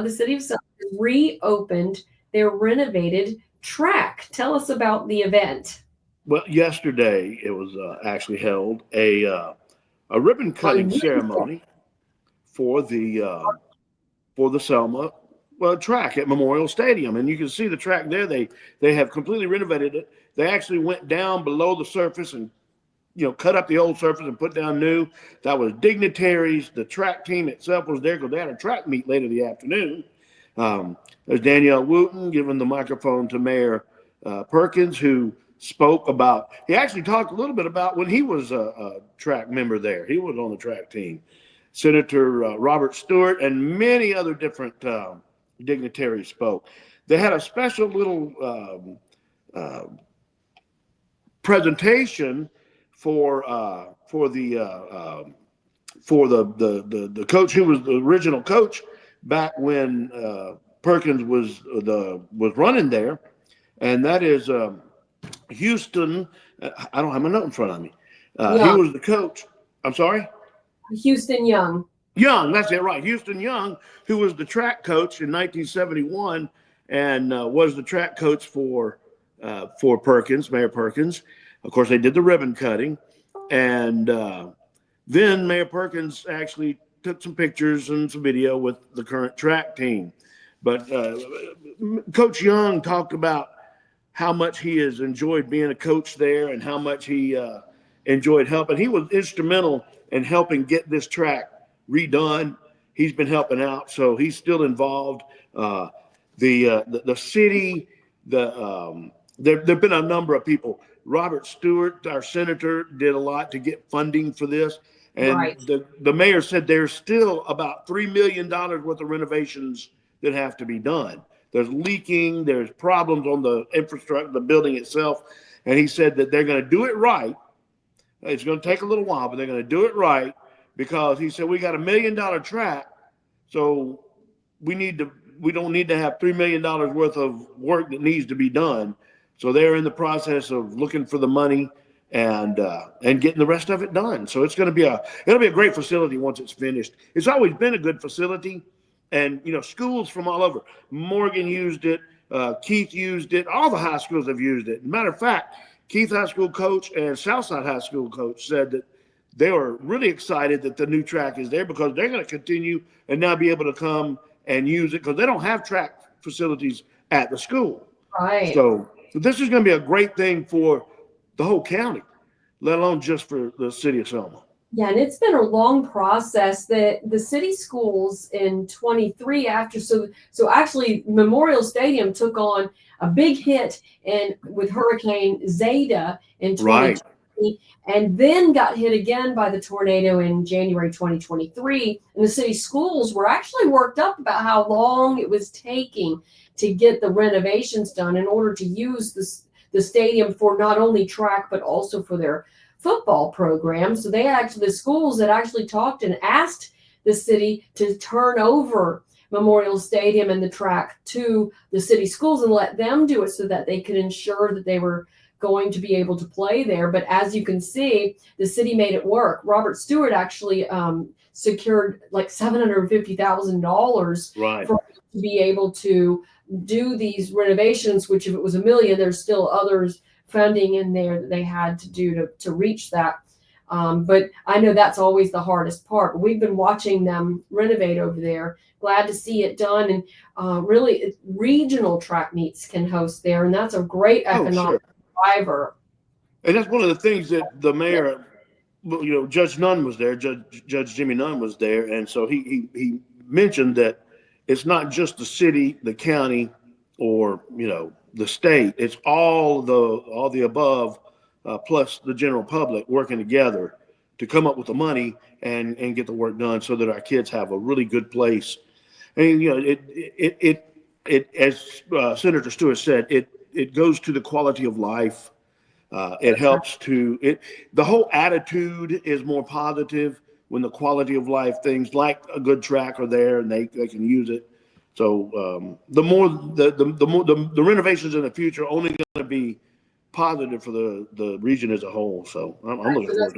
the City of Selma reopened their renovated track. Tell us about the event Well, yesterday it was actually held a ribbon cutting on Wednesday. ceremony for the Selma track at Memorial Stadium, and you can see the track there. They have completely renovated it. They actually went down below the surface and cut up the old surface and put down new. That was dignitaries. The track team itself was there because they had a track meet later the afternoon. There's Danielle Wooten giving the microphone to Mayor Perkins, who spoke about. He actually talked a little bit about when he was a track member there. He was on the track team. Senator Robert Stewart and many other different dignitaries spoke. They had a special little presentation for the coach who was the original coach back when Perkins was running there, and that is Houston. I don't have my note in front of me. He Young, was the coach. I'm sorry. Houston Young. Young, that's it, right. Houston Young, who was the track coach in 1971 and was the track coach for Perkins, Mayor Perkins. Of course, they did the ribbon cutting, and then Mayor Perkins actually took some pictures and some video with the current track team. But Coach Young talked about how much he has enjoyed being a coach there and how much he enjoyed helping. He was instrumental in helping get this track redone. He's been helping out, so he's still involved. The city, there've been a number of people. Robert Stewart, our senator, did a lot to get funding for this, and Right. the mayor said there's still about $3 million worth of renovations that have to be done. There's leaking, there's problems on the infrastructure, the building itself, and he said that they're going to do it right. It's going to take a little while, but they're going to do it right because he said we got $1 million track, so we don't need to have $3 million worth of work that needs to be done. So they're in the process of looking for the money and getting the rest of it done. So it'll be a great facility once it's finished. It's always been a good facility, and schools from all over. Morgan used it. Keith used it. All the high schools have used it. Matter of fact, Keith High School coach and Southside High School coach said that they were really excited that the new track is there because they're going to continue and now be able to come and use it because they don't have track facilities at the school. Right. So this is going to be a great thing for the whole county, let alone just for the city of Selma. Yeah, and it's been a long process that the city schools in 23 after so actually Memorial Stadium took on a big hit and with Hurricane Zeta in Right. 2020 and then got hit again by the tornado in January 2023 and the city schools were actually worked up about how long it was taking to get the renovations done in order to use the stadium for not only track but also for their football program. So the schools had actually talked and asked the city to turn over Memorial Stadium and the track to the city schools and let them do it so that they could ensure that they were going to be able to play there. But as you can see, the city made it work. Robert Stewart actually secured like $750,000 Right. for to be able to do these renovations, which if it was a million, there's still others funding in there that they had to do to reach that. But I know that's always the hardest part. But we've been watching them renovate over there. Glad to see it done. And really, regional track meets can host there. And that's a great Oh, economic sure. driver. And that's one of the things that the mayor, Judge Nunn was there, Judge Jimmy Nunn was there, and so he mentioned that it's not just the city, the county, or the state. It's all the above, plus the general public working together to come up with the money and get the work done, so that our kids have a really good place. And it as Senator Stewart said, it goes to the quality of life. It helps to it. The whole attitude is more positive when the quality of life things like a good track are there and they can use it. So the more the renovations in the future are only going to be positive for the region as a whole. So I'm looking forward to it.